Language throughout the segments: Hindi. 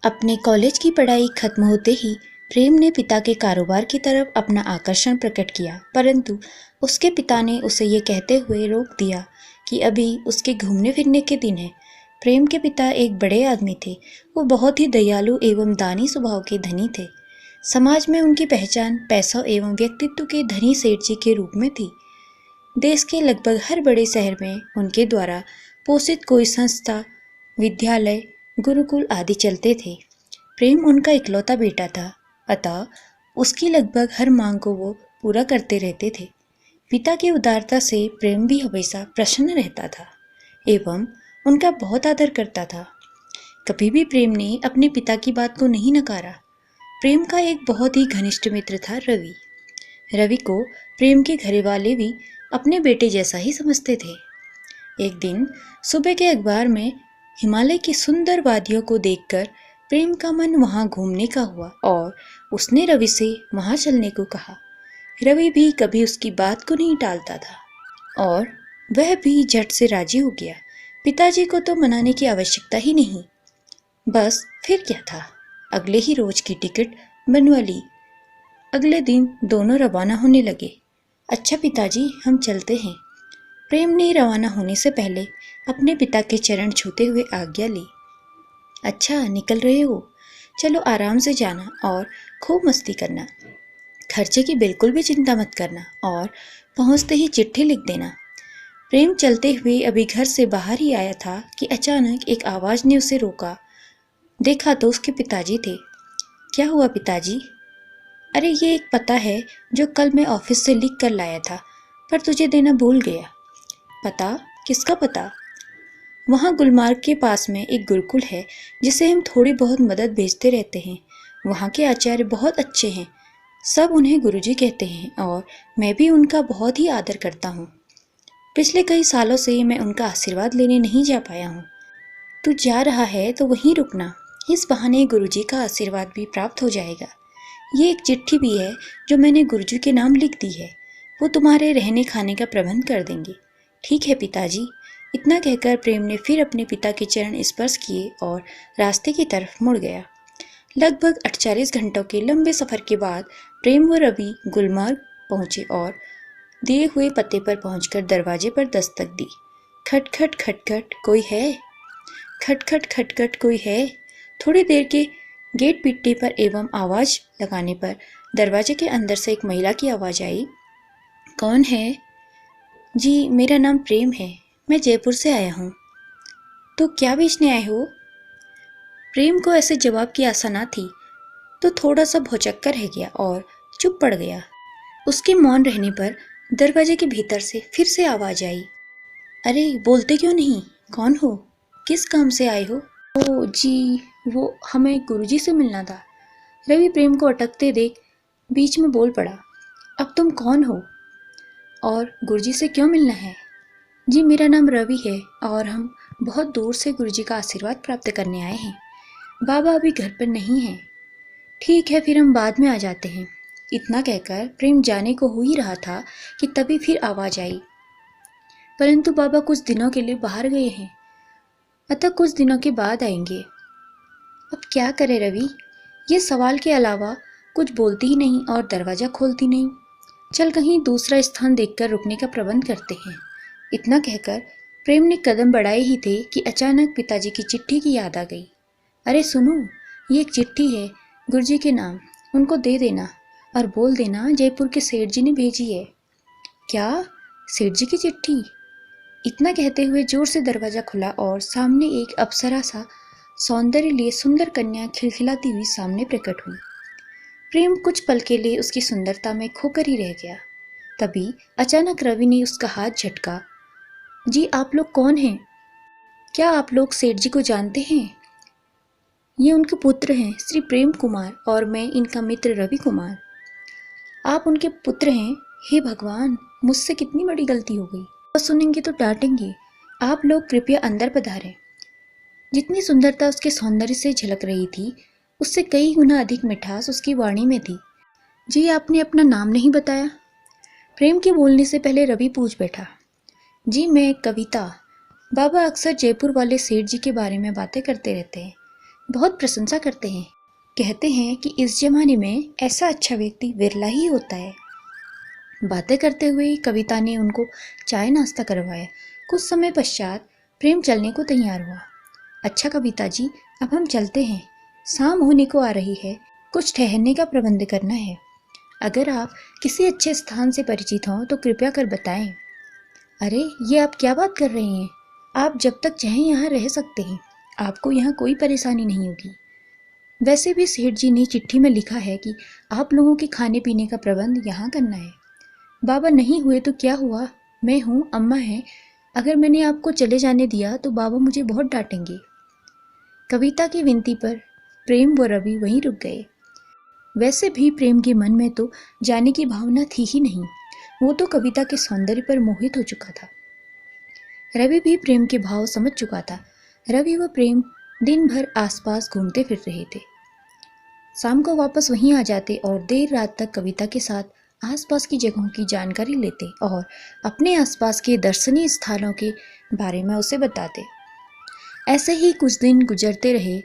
अपने कॉलेज की पढ़ाई खत्म होते ही प्रेम ने पिता के कारोबार की तरफ अपना आकर्षण प्रकट किया, परंतु उसके पिता ने उसे ये कहते हुए रोक दिया कि अभी उसके घूमने फिरने के दिन हैं। प्रेम के पिता एक बड़े आदमी थे। वो बहुत ही दयालु एवं दानी स्वभाव के धनी थे। समाज में उनकी पहचान पैसों एवं व्यक्तित्व के धनी सेठ जी के रूप में थी। देश के लगभग हर बड़े शहर में उनके द्वारा पोषित कोई संस्था, विद्यालय, गुरुकुल आदि चलते थे। प्रेम उनका इकलौता बेटा था, अतः उसकी लगभग हर मांग को वो पूरा करते रहते थे। पिता की उदारता से प्रेम भी हमेशा प्रसन्न रहता था एवं उनका बहुत आदर करता था। कभी भी प्रेम ने अपने पिता की बात को नहीं नकारा। प्रेम का एक बहुत ही घनिष्ठ मित्र था रवि। रवि को प्रेम के घर वाले भी अपने बेटे जैसा ही समझते थे। एक दिन सुबह के अखबार में हिमालय की सुंदर वादियों को देखकर प्रेम का मन वहां घूमने का हुआ और उसने रवि से वहां चलने को कहा। रवि भी कभी उसकी बात को नहीं टालता था और वह भी झट से राजी हो गया। पिताजी को तो मनाने की आवश्यकता ही नहीं, बस फिर क्या था, अगले ही रोज की टिकट बनवा ली। अगले दिन दोनों रवाना होने लगे। अच्छा पिताजी, हम चलते हैं। प्रेम ने रवाना होने से पहले अपने पिता के चरण छूते हुए आज्ञा ली। अच्छा, निकल रहे हो? चलो आराम से जाना और खूब मस्ती करना। खर्चे की बिल्कुल भी चिंता मत करना और पहुंचते ही चिट्ठी लिख देना। प्रेम चलते हुए अभी घर से बाहर ही आया था कि अचानक एक आवाज ने उसे रोका। देखा तो उसके पिताजी थे। क्या हुआ पिताजी? अरे ये एक पता है जो कल मैं ऑफिस से लिख कर लाया था, पर तुझे देना भूल गया। पता? किसका पता? वहाँ गुलमार्ग के पास में एक गुरुकुल है जिसे हम थोड़ी बहुत मदद भेजते रहते हैं। वहाँ के आचार्य बहुत अच्छे हैं, सब उन्हें गुरुजी कहते हैं और मैं भी उनका बहुत ही आदर करता हूँ। पिछले कई सालों से मैं उनका आशीर्वाद लेने नहीं जा पाया हूँ। तू जा रहा है तो वहीं रुकना, इस बहाने गुरुजी का आशीर्वाद भी प्राप्त हो जाएगा। ये एक चिट्ठी भी है जो मैंने गुरुजी के नाम लिख दी है, वो तुम्हारे रहने खाने का प्रबंध कर देंगे। ठीक है पिताजी। इतना कहकर प्रेम ने फिर अपने पिता के चरण स्पर्श किए और रास्ते की तरफ मुड़ गया। लगभग 48 घंटों के लंबे सफर के बाद प्रेम व रवि गुलमर्ग पहुंचे और दिए हुए पते पर पहुंचकर दरवाजे पर दस्तक दी। खटखट खटखट, कोई है? खटखट खटखट, कोई है? थोड़ी देर के गेट पीटने पर एवं आवाज लगाने पर दरवाजे के अंदर से एक महिला की आवाज आई। कौन है? जी, मेरा नाम प्रेम है, मैं जयपुर से आया हूँ। तो क्या बेचने आए हो? प्रेम को ऐसे जवाब की आशा न थी, तो थोड़ा सा भौचक्का रह गया और चुप पड़ गया। उसके मौन रहने पर दरवाजे के भीतर से फिर से आवाज आई। अरे बोलते क्यों नहीं? कौन हो? किस काम से आए हो? ओ जी, वो हमें गुरुजी से मिलना था। रवि प्रेम को अटकते देख बीच में बोल पड़ा। अब तुम कौन हो और गुरुजी से क्यों मिलना है? जी, मेरा नाम रवि है और हम बहुत दूर से गुरुजी का आशीर्वाद प्राप्त करने आए हैं। बाबा अभी घर पर नहीं हैं। ठीक है, फिर हम बाद में आ जाते हैं। इतना कहकर प्रेम जाने को हो ही रहा था कि तभी फिर आवाज आई। परंतु बाबा कुछ दिनों के लिए बाहर गए हैं, अतः कुछ दिनों के बाद आएंगे। अब क्या करे रवि? ये सवाल के अलावा कुछ बोलती ही नहीं और दरवाजा खोलती नहीं। चल कहीं दूसरा स्थान देखकर रुकने का प्रबंध करते हैं। इतना कहकर प्रेम ने कदम बढ़ाए ही थे कि अचानक पिताजी की चिट्ठी की याद आ गई। अरे सुनो, ये एक चिट्ठी है गुरुजी के नाम, उनको दे देना और बोल देना जयपुर के सेठ जी ने भेजी है। क्या? सेठ जी की चिट्ठी? इतना कहते हुए जोर से दरवाजा खुला और सामने एक अप्सरा सा सौंदर्य लिए सुंदर कन्या खिलखिलाती हुई सामने प्रकट हुई। प्रेम कुछ पल के लिए उसकी सुंदरता में खोकर ही रह गया। तभी अचानक रवि ने उसका हाथ झटका। जी, आप लोग कौन हैं? क्या आप लोग सेठ जी को जानते हैं? ये उनके पुत्र हैं श्री प्रेम कुमार और मैं इनका मित्र रवि कुमार। आप उनके पुत्र हैं? हे भगवान, मुझसे कितनी बड़ी गलती हो गई। और सुनेंगे तो डांटेंगे। आप लोग कृपया अंदर पधारें। जितनी सुंदरता उसके सौंदर्य से झलक रही थी, उससे कई गुना अधिक मिठास उसकी वाणी में थी। जी, आपने अपना नाम नहीं बताया। प्रेम के बोलने से पहले रवि पूछ बैठा। जी, मैं कविता। बाबा अक्सर जयपुर वाले सेठ जी के बारे में बातें करते रहते हैं। बहुत प्रशंसा करते हैं। कहते हैं कि इस जमाने में ऐसा अच्छा व्यक्ति विरला ही होता है। बातें करते हुए कविता ने उनको चाय नाश्ता करवाया। कुछ समय पश्चात प्रेम चलने को तैयार हुआ। अच्छा कविता जी, अब हम चलते हैं, शाम होने को आ रही है, कुछ ठहरने का प्रबंध करना है। अगर आप किसी अच्छे स्थान से परिचित हों तो कृपया कर बताएं। अरे ये आप क्या बात कर रहे हैं, आप जब तक चाहें यहाँ रह सकते हैं, आपको यहाँ कोई परेशानी नहीं होगी। वैसे भी सेठ जी ने चिट्ठी में लिखा है कि आप लोगों के खाने पीने का प्रबंध यहाँ करना है। बाबा नहीं हुए तो क्या हुआ, मैं हूँ, अम्मा है, अगर मैंने आपको चले जाने दिया तो बाबा मुझे बहुत डांटेंगे। कविता की विनती पर प्रेम व रवि वहीं रुक गए। वैसे भी प्रेम के मन में तो जाने की भावना थी ही नहीं, वो तो कविता के सौंदर्य पर मोहित हो चुका था। रवि भी प्रेम के भाव समझ चुका था। रवि व प्रेम दिन भर आसपास घूमते फिर रहे थे। शाम को वापस वहीं आ जाते और देर रात तक कविता के साथ आसपास की जगहों की जानकारी लेते और अपने आसपास के दर्शनीय स्थानों के बारे में उसे बताते। ऐसे ही कुछ दिन गुजरते रहे।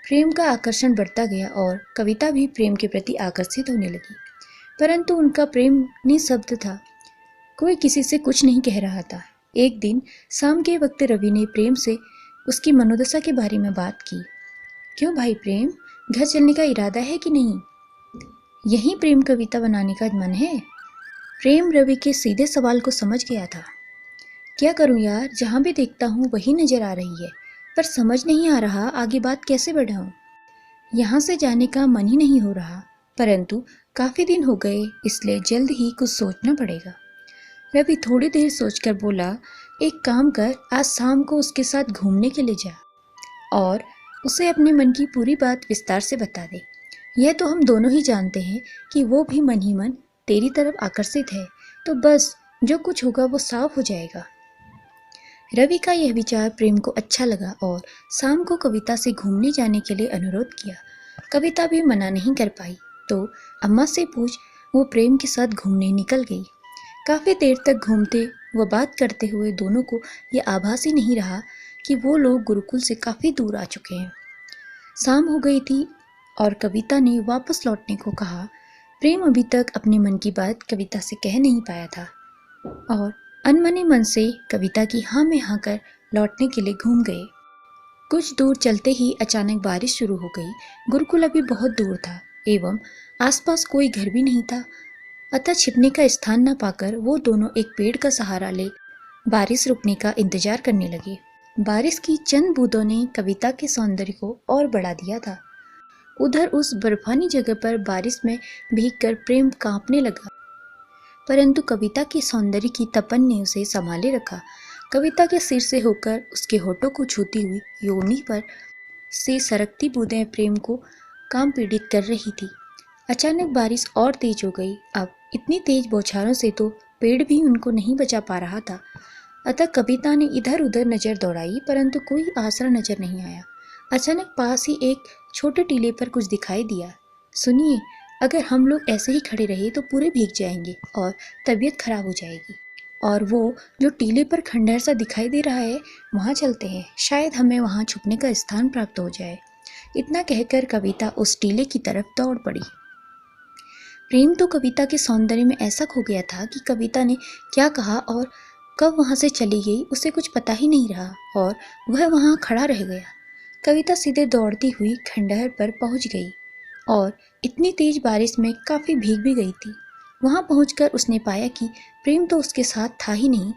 प्रेम का आकर्षण बढ़ता गया और कविता भी प्रेम के प्रति आकर्षित होने लगी, परंतु उनका प्रेम निःशब्द था, कोई किसी से कुछ नहीं कह रहा था। एक दिन शाम के वक्त रवि ने प्रेम से उसकी मनोदशा के बारे में बात की। क्यों भाई प्रेम, घर चलने का इरादा है कि नहीं? यही प्रेम कविता बनाने का मन है? प्रेम रवि के सीधे सवाल को समझ गया था। क्या करूं यार, जहां भी देखता हूं वही नजर आ रही है, पर समझ नहीं आ रहा आगे बात कैसे बढ़ाऊं। यहाँ से जाने का मन ही नहीं हो रहा, परंतु काफी दिन हो गए, इसलिए जल्द ही कुछ सोचना पड़ेगा। रवि थोड़ी देर सोचकर बोला, एक काम कर, आज शाम को उसके साथ घूमने के लिए जा और उसे अपने मन की पूरी बात विस्तार से बता दे। यह तो हम दोनों ही जानते हैं कि वो भी मन ही मन तेरी तरफ आकर्षित है, तो बस जो कुछ होगा वो साफ हो जाएगा। रवि का यह विचार प्रेम को अच्छा लगा और शाम को कविता से घूमने जाने के लिए अनुरोध किया। कविता भी मना नहीं कर पाई, तो अम्मा से पूछ वो प्रेम के साथ घूमने निकल गई। काफ़ी देर तक घूमते व बात करते हुए दोनों को यह आभास ही नहीं रहा कि वो लोग गुरुकुल से काफ़ी दूर आ चुके हैं। शाम हो गई थी और कविता ने वापस लौटने को कहा। प्रेम अभी तक अपने मन की बात कविता से कह नहीं पाया था और अनमने मन से कविता की हाँ में हाँ कर लौटने के लिए घूम गए। कुछ दूर चलते ही अचानक बारिश शुरू हो गई। गुरुकुल अभी बहुत दूर था एवं आसपास कोई घर भी नहीं था, अतः छिपने का स्थान न पाकर वो दोनों एक पेड़ का सहारा ले बारिश रुकने का इंतजार करने लगे। बारिश की चंद बूंदों ने कविता के सौंदर्य को और बढ़ा दिया था। उधर उस बर्फानी जगह पर बारिश में भीगकर प्रेम कांपने लगा, परंतु कविता के सौंदर्य की तपन ने उसे संभाले रखा। कविता के सिर से होकर उसके होठों को छूती हुई योनि पर से सरकती बूंदें प्रेम को काम पीड़ित कर रही थी। अचानक बारिश और तेज हो गई। अब इतनी तेज बौछारों से तो पेड़ भी उनको नहीं बचा पा रहा था। अतः कविता ने इधर उधर नजर दौड़ाई, परंतु कोई आसरा नजर नहीं आया। अचानक पास ही एक छोटे टीले पर कुछ दिखाई दिया। सुनिए, अगर हम लोग ऐसे ही खड़े रहे तो पूरे भीग जाएंगे और तबीयत खराब हो जाएगी। और वो जो टीले पर खंडहर सा दिखाई दे रहा है, वहाँ चलते हैं, शायद हमें वहाँ छुपने का स्थान प्राप्त हो जाए। इतना कहकर कविता उस टीले की तरफ दौड़ पड़ी। प्रेम तो कविता के सौंदर्य में ऐसा खो गया था कि कविता ने क्या कहा और कब वहाँ से चली गई उसे कुछ पता ही नहीं रहा और वह वहाँ खड़ा रह गया। कविता सीधे दौड़ती हुई खंडहर पर पहुँच गई और इतनी तेज बारिश में काफ़ी भीग भी गई थी। वहाँ पहुंचकर उसने पाया कि प्रेम तो उसके साथ था ही नहीं।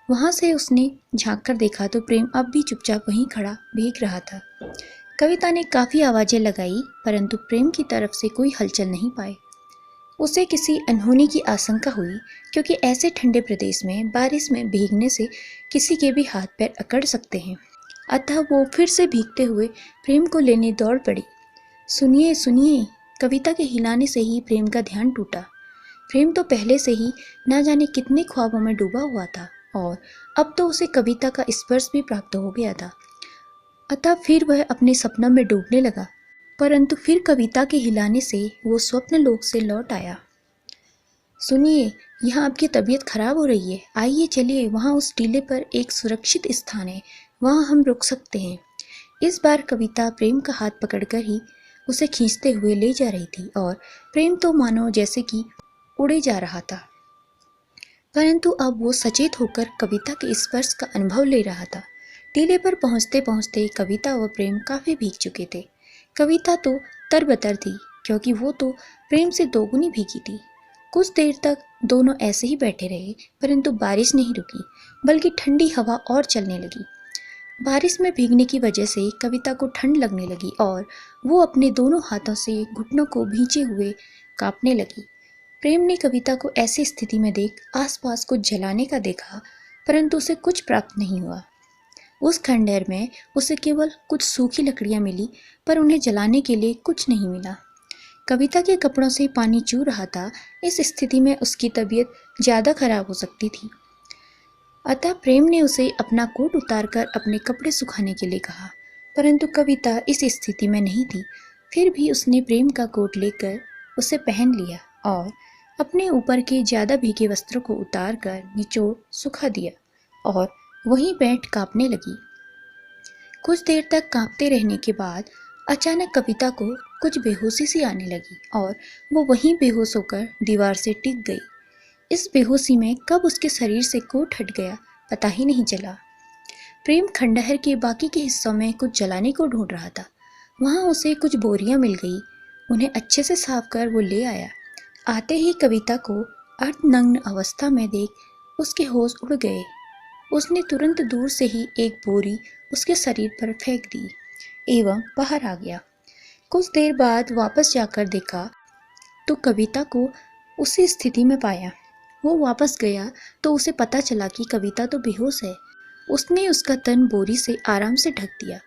वहाँ से उसने झांक कर देखा तो प्रेम अब भी चुपचाप वहीं खड़ा भीग रहा था। कविता ने काफ़ी आवाज़ें लगाई, परंतु प्रेम की तरफ से कोई हलचल नहीं पाई। उसे किसी अनहोनी की आशंका हुई, क्योंकि ऐसे ठंडे प्रदेश में बारिश में भीगने से किसी के भी हाथ पैर अकड़ सकते हैं। अतः वो फिर से भीगते हुए प्रेम को लेने दौड़ पड़ी। सुनिए सुनिए, कविता के हिलाने से ही प्रेम का ध्यान टूटा। प्रेम तो पहले से ही ना जाने कितने ख्वाबों में डूबा हुआ था और अब तो उसे कविता का स्पर्श भी प्राप्त हो गया था। अतः फिर वह अपने सपनों में डूबने लगा, परंतु फिर कविता के हिलाने से वो स्वप्न लोक से लौट आया। सुनिए, यहाँ आपकी तबीयत खराब हो रही है, आइए चलिए, वहाँ उस टीले पर एक सुरक्षित स्थान है, वहाँ हम रुक सकते हैं। इस बार कविता प्रेम का हाथ पकड़कर ही उसे खींचते हुए ले जा रही थी और प्रेम तो मानो जैसे कि उड़े जा रहा था। परंतु अब वो सचेत होकर कविता के स्पर्श का अनुभव ले रहा था। टीले पर पहुंचते पहुंचते कविता व प्रेम काफी भीग चुके थे। कविता तो तरबतर थी क्योंकि वो तो प्रेम से दोगुनी भीगी थी। कुछ देर तक दोनों ऐसे ही बैठे रहे, परंतु बारिश नहीं रुकी, बल्कि ठंडी हवा और चलने लगी। बारिश में भीगने की वजह से कविता को ठंड लगने लगी और वो अपने दोनों हाथों से घुटनों को भींचे हुए कांपने लगी। प्रेम ने कविता को ऐसी स्थिति में देख आसपास कुछ जलाने का देखा, परंतु उसे कुछ प्राप्त नहीं हुआ। उस खंडहर में उसे केवल कुछ सूखी लकड़ियां मिली, पर उन्हें जलाने के लिए कुछ नहीं मिला। कविता के कपड़ों से पानी चू रहा था। इस स्थिति में उसकी तबीयत ज़्यादा खराब हो सकती थी। अतः प्रेम ने उसे अपना कोट उतारकर अपने कपड़े सुखाने के लिए कहा, परंतु कविता इस स्थिति में नहीं थी। फिर भी उसने प्रेम का कोट लेकर उसे पहन लिया और अपने ऊपर के ज़्यादा भीगे वस्त्रों को उतार कर निचोड़ सुखा दिया और वहीं बैठ कांपने लगी। कुछ देर तक कांपते रहने के बाद अचानक कविता को कुछ बेहोशी सी आने लगी और वो वहीं बेहोश होकर दीवार से टिक गई। इस बेहोशी में कब उसके शरीर से कोट हट गया पता ही नहीं चला। प्रेम खंडहर के बाकी के हिस्सों में कुछ जलाने को ढूंढ रहा था। वहां उसे कुछ बोरियां मिल गई। उन्हें अच्छे से साफ कर वो ले आया। आते ही कविता को अर्धनग्न अवस्था में देख उसके होश उड़ गए। उसने तुरंत दूर से ही एक बोरी उसके शरीर पर फेंक दी एवं बाहर आ गया। कुछ देर बाद वापस जाकर देखा तो कविता को उसी स्थिति में पाया। वो वापस गया तो उसे पता चला कि कविता तो बेहोश है। उसने उसका तन बोरी से आराम से ढक दिया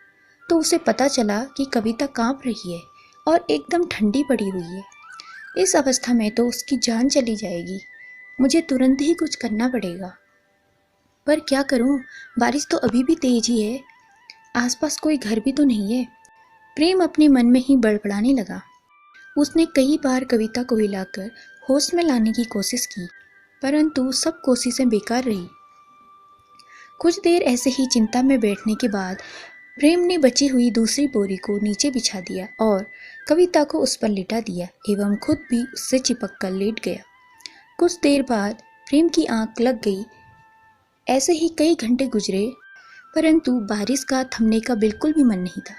तो उसे पता चला कि कविता कांप रही है और एकदम ठंडी पड़ी हुई है। इस अवस्था में तो उसकी जान चली जाएगी। मुझे तुरंत ही कुछ करना पड़ेगा, पर क्या करूं? बारिश तो अभी भी तेज ही है। आसपास कोई घर भी तो नहीं है। प्रेम अपने मन में ही बड़बड़ाने लगा। उसने कई बार कविता को हिलाकर होश में लाने की कोशिश की, परंतु सब कोशिशें बेकार रही। कुछ देर ऐसे ही चिंता में बैठने के बाद प्रेम ने बची हुई दूसरी बोरी को नीचे बिछा दिया और कविता को उस पर लिटा दिया एवं खुद भी उससे चिपक कर लेट गया। कुछ देर बाद प्रेम की आंख लग गई। ऐसे ही कई घंटे गुजरे, परंतु बारिश का थमने का बिल्कुल भी मन नहीं था।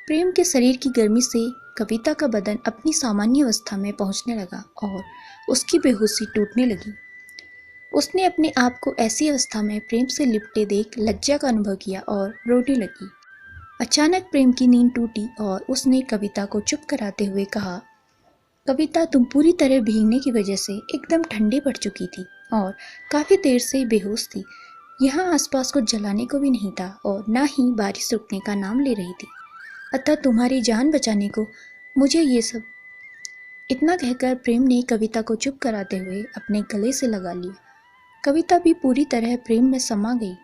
प्रेम के शरीर की गर्मी से कविता का बदन अपनी सामान्य अवस्था में पहुंचने लगा और उसकी बेहोशी टूटने लगी। उसने अपने आप को ऐसी अवस्था में प्रेम से लिपटे देख लज्जा का अनुभव किया और रोने लगी। अचानक प्रेम की नींद टूटी और उसने कविता को चुप कराते हुए कहा, कविता, तुम पूरी तरह भीगने की वजह से एकदम ठंडी पड़ चुकी थी और काफ़ी देर से बेहोश थी। यहाँ आसपास कुछ जलाने को भी नहीं था और ना ही बारिश रुकने का नाम ले रही थी। अतः तुम्हारी जान बचाने को मुझे ये सब। इतना कहकर प्रेम ने कविता को चुप कराते हुए अपने गले से लगा लिया। कविता भी पूरी तरह प्रेम में समा गई।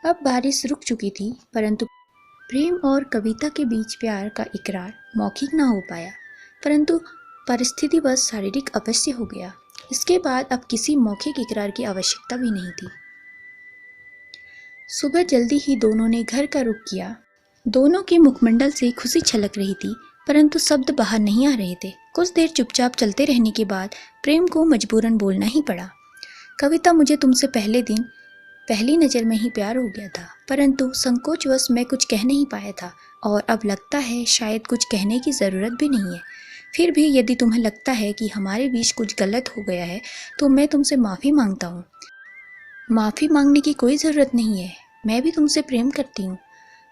अब बारिश रुक चुकी थी, परंतु प्रेम और कविता के बीच प्यार का इकरार मौखिक ना हो पाया, परंतु परिस्थिति बस शारीरिक अवश्य हो गया। इसके बाद अब किसी मौखिक इकरार की आवश्यकता भी नहीं थी। सुबह जल्दी ही दोनों ने घर का रुख किया। दोनों के मुखमंडल से खुशी छलक रही थी, परंतु शब्द बाहर नहीं आ रहे थे। कुछ देर चुपचाप चलते रहने के बाद प्रेम को मजबूरन बोलना ही पड़ा। कविता, मुझे तुमसे पहले दिन पहली नज़र में ही प्यार हो गया था, परंतु संकोचवश मैं कुछ कह नहीं पाया था और अब लगता है शायद कुछ कहने की ज़रूरत भी नहीं है। फिर भी यदि तुम्हें लगता है कि हमारे बीच कुछ गलत हो गया है तो मैं तुमसे माफ़ी मांगता हूँ। माफ़ी मांगने की कोई ज़रूरत नहीं है। मैं भी तुमसे प्रेम करती हूँ।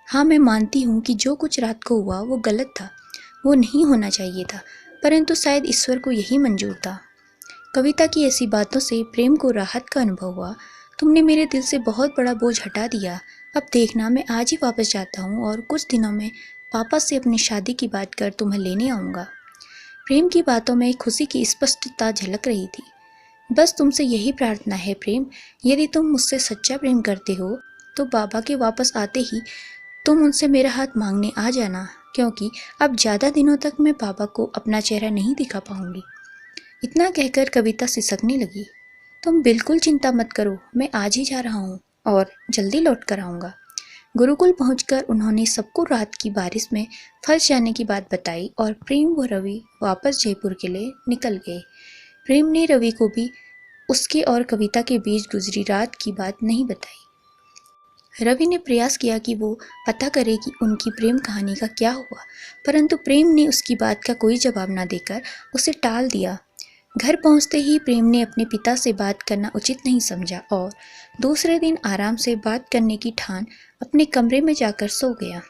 हाँ, मैं मानती हूँ कि जो कुछ रात को हुआ वो गलत था, वो नहीं होना चाहिए था, परंतु शायद ईश्वर को यही मंजूर था। कविता की ऐसी बातों से प्रेम को राहत का अनुभव हुआ। तुमने मेरे दिल से बहुत बड़ा बोझ हटा दिया। अब देखना, मैं आज ही वापस जाता हूँ और कुछ दिनों में पापा से अपनी शादी की बात कर तुम्हें लेने आऊँगा। प्रेम की बातों में खुशी की स्पष्टता झलक रही थी। बस तुमसे यही प्रार्थना है प्रेम, यदि तुम मुझसे सच्चा प्रेम करते हो तो बाबा के वापस आते ही तुम उनसे मेरा हाथ मांगने आ जाना, क्योंकि अब ज़्यादा दिनों तक मैं बाबा को अपना चेहरा नहीं दिखा पाऊंगी। इतना कहकर कविता सिसकने लगी। तुम बिल्कुल चिंता मत करो, मैं आज ही जा रहा हूँ और जल्दी लौट कर आऊँगा। गुरुकुल पहुंचकर उन्होंने सबको रात की बारिश में फंस जाने की बात बताई और प्रेम व रवि वापस जयपुर के लिए निकल गए। प्रेम ने रवि को भी उसके और कविता के बीच गुजरी रात की बात नहीं बताई। रवि ने प्रयास किया कि वो पता करे कि उनकी प्रेम कहानी का क्या हुआ, परंतु प्रेम ने उसकी बात का कोई जवाब न देकर उसे टाल दिया। घर पहुंचते ही प्रेम ने अपने पिता से बात करना उचित नहीं समझा और दूसरे दिन आराम से बात करने की ठान अपने कमरे में जाकर सो गया।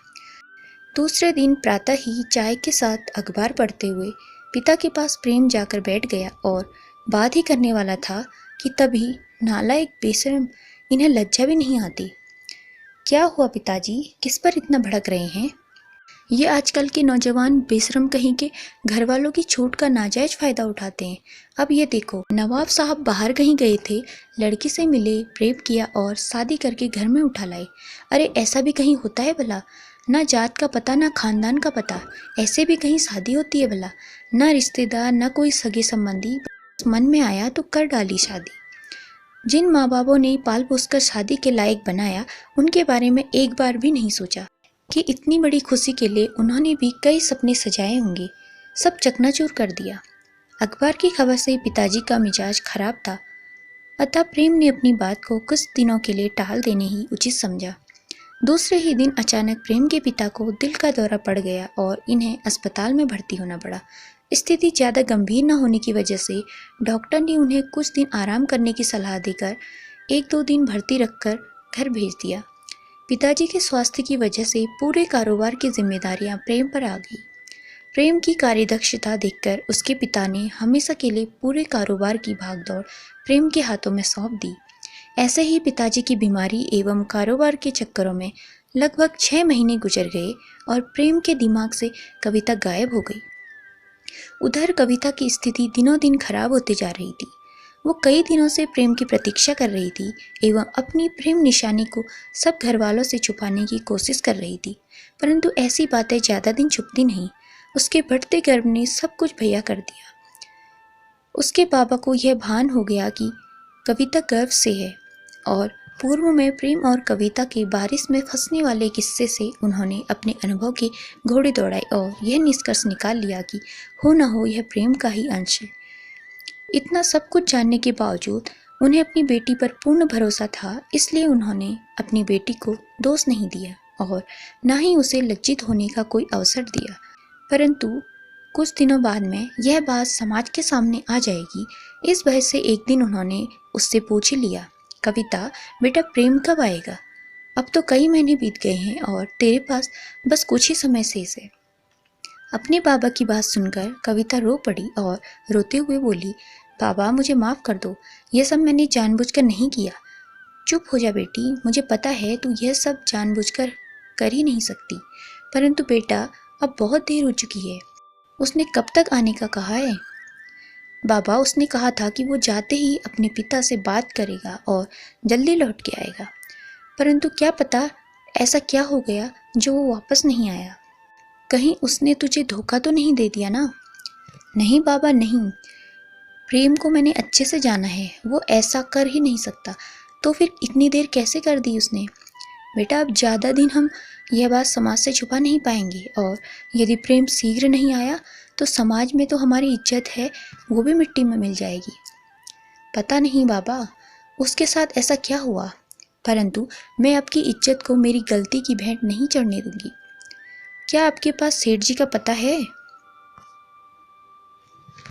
दूसरे दिन प्रातः ही चाय के साथ अखबार पढ़ते हुए पिता के पास प्रेम जाकर बैठ गया और बात ही करने वाला था कि तभी नालायक बेशर्म, इन्हें लज्जा भी नहीं आती। क्या हुआ पिताजी, किस पर इतना भड़क रहे हैं? ये आजकल के नौजवान बेशरम कहीं के घर वालों की छूट का नाजायज फायदा उठाते हैं। अब ये देखो, नवाब साहब बाहर कहीं गए थे, लड़की से मिले, प्रेम किया और शादी करके घर में उठा लाए। अरे ऐसा भी कहीं होता है भला? ना जात का पता, ना खानदान का पता, ऐसे भी कहीं शादी होती है भला? ना रिश्तेदार, ना कोई सगे संबंधी, मन में आया तो कर डाली शादी। जिन माँ बापों ने पाल पोस कर शादी के लायक बनाया, उनके बारे में एक बार भी नहीं सोचा कि इतनी बड़ी खुशी के लिए उन्होंने भी कई सपने सजाए होंगे। सब चकनाचूर कर दिया। अखबार की खबर से पिताजी का मिजाज खराब था, अतः प्रेम ने अपनी बात को कुछ दिनों के लिए टाल देने ही उचित समझा। दूसरे ही दिन अचानक प्रेम के पिता को दिल का दौरा पड़ गया और इन्हें अस्पताल में भर्ती होना पड़ा। स्थिति ज़्यादा गंभीर न होने की वजह से डॉक्टर ने उन्हें कुछ दिन आराम करने की सलाह देकर 1-2 दिन भर्ती रखकर घर भेज दिया। पिताजी के स्वास्थ्य की वजह से पूरे कारोबार की जिम्मेदारियां प्रेम पर आ गई। प्रेम की कार्यदक्षता देखकर उसके पिता ने हमेशा के लिए पूरे कारोबार की भागदौड़ प्रेम के हाथों में सौंप दी। ऐसे ही पिताजी की बीमारी एवं कारोबार के चक्करों में लगभग 6 महीने गुजर गए और प्रेम के दिमाग से कविता गायब हो गई। उधर कविता की स्थिति दिनों दिन खराब होती जा रही थी। वो कई दिनों से प्रेम की प्रतीक्षा कर रही थी एवं अपनी प्रेम निशानी को सब घर वालों से छुपाने की कोशिश कर रही थी, परंतु ऐसी बातें ज़्यादा दिन छुपती नहीं। उसके बढ़ते गर्व ने सब कुछ भैया कर दिया। उसके बाबा को यह भान हो गया कि कविता गर्भ से है और पूर्व में प्रेम और कविता के बारिश में फंसने वाले किस्से से उन्होंने अपने अनुभव के घोड़े दौड़ाए और यह निष्कर्ष निकाल लिया कि हो न हो यह प्रेम का ही अंश है। इतना सब कुछ जानने के बावजूद उन्हें अपनी बेटी पर पूर्ण भरोसा था, इसलिए उन्होंने अपनी बेटी को दोष नहीं दिया और न ही उसे लज्जित होने का कोई अवसर दिया। परंतु कुछ दिनों बाद में यह बात समाज के सामने आ जाएगी, इस वजह से एक दिन उन्होंने उससे पूछ ही लिया, कविता बेटा प्रेम कब आएगा? अब तो कई महीने बीत गए हैं और तेरे पास बस कुछ ही समय शेष है। अपने बाबा की बात सुनकर कविता रो पड़ी और रोते हुए बोली, बाबा मुझे माफ़ कर दो, यह सब मैंने जानबूझकर नहीं किया। चुप हो जा बेटी, मुझे पता है तू यह सब जानबूझकर कर ही नहीं सकती, परंतु बेटा अब बहुत देर हो चुकी है। उसने कब तक आने का कहा है? बाबा उसने कहा था कि वो जाते ही अपने पिता से बात करेगा और जल्दी लौट के आएगा, परंतु क्या पता ऐसा क्या हो गया जो वो वापस नहीं आया। कहीं उसने तुझे धोखा तो नहीं दे दिया ना? नहीं बाबा नहीं, प्रेम को मैंने अच्छे से जाना है, वो ऐसा कर ही नहीं सकता। तो फिर इतनी देर कैसे कर दी उसने? बेटा अब ज़्यादा दिन हम यह बात समाज से छुपा नहीं पाएंगे और यदि प्रेम शीघ्र नहीं आया तो समाज में तो हमारी इज्जत है वो भी मिट्टी में मिल जाएगी। पता नहीं बाबा उसके साथ ऐसा क्या हुआ, परंतु मैं आपकी इज्जत को मेरी गलती की भेंट नहीं चढ़ने दूंगी। क्या आपके पास सेठ जी का पता है?